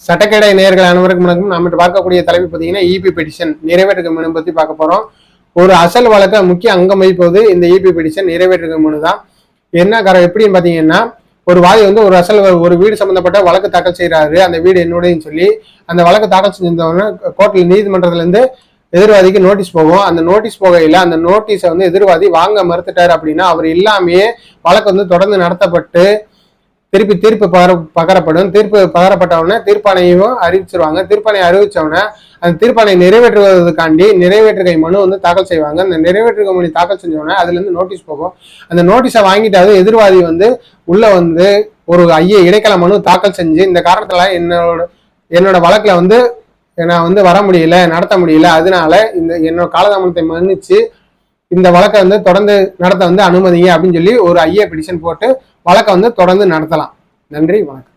சட்டக்கேடை நேயர்கள் அனைவருக்கும் வணக்கம். நம்ம பார்க்கக்கூடிய தலைப்பு பார்த்தீங்கன்னா இபி பெட்டிஷன் நிறைவேற்று மனு பத்தி பார்க்க போறோம். ஒரு அசல் வழக்க முக்கிய அங்கம் வகிப்பது இந்த இபி பெட்டிஷன் நிறைவேற்று மனு தான். என்ன காரணம் எப்படின்னு பாத்தீங்கன்னா, ஒரு வாதி வந்து ஒரு வீடு சம்பந்தப்பட்ட வழக்கு தாக்கல் செய்யறாரு. அந்த வீடு என்னுடையன்னு சொல்லி அந்த வழக்கு தாக்கல் செஞ்சவொடனே கோர்ட்ல நீதிமன்றத்துல இருந்து எதிர்வாதிக்கு நோட்டீஸ் போகும். அந்த நோட்டீஸ் போகையில அந்த நோட்டீஸை வந்து எதிர்வாதி வாங்க மறுத்துட்டாரு அப்படின்னா அவர் இல்லாமையே வழக்கு வந்து தொடர்ந்து நடத்தப்பட்டு தீர்ப்பு பகரப்படும். தீர்ப்பு பகரப்பட்டவுடனே தீர்ப்பாணையும் அறிவிச்சிருவாங்க. தீர்ப்பாணை அறிவிச்சவுடனே அந்த தீர்ப்பாணை நிறைவேற்றுவதற்காண்டி நிறைவேற்றுகை மனு வந்து தாக்கல் செய்வாங்க. அந்த நிறைவேற்றுகை மனு தாக்கல் செஞ்சோடனே அதுல இருந்து நோட்டீஸ் போகும். அந்த நோட்டீஸை வாங்கிட்டாவது எதிர்வாதி வந்து உள்ள வந்து ஒரு இடைக்கால மனு தாக்கல் செஞ்சு இந்த காரணத்துல என்னோட வழக்குல வந்து நான் வந்து வர முடியல, நடத்த முடியல, அதனால என்னோட காலதாமதத்தை மன்னிச்சு இந்த வழக்கை வந்து தொடர்ந்து நடத்த வந்து அனுமதிங்க அப்படின்னு சொல்லி ஒரு பெட்டிஷன் போட்டு வழக்கை வந்து தொடர்ந்து நடத்தலாம். நன்றி, வணக்கம்.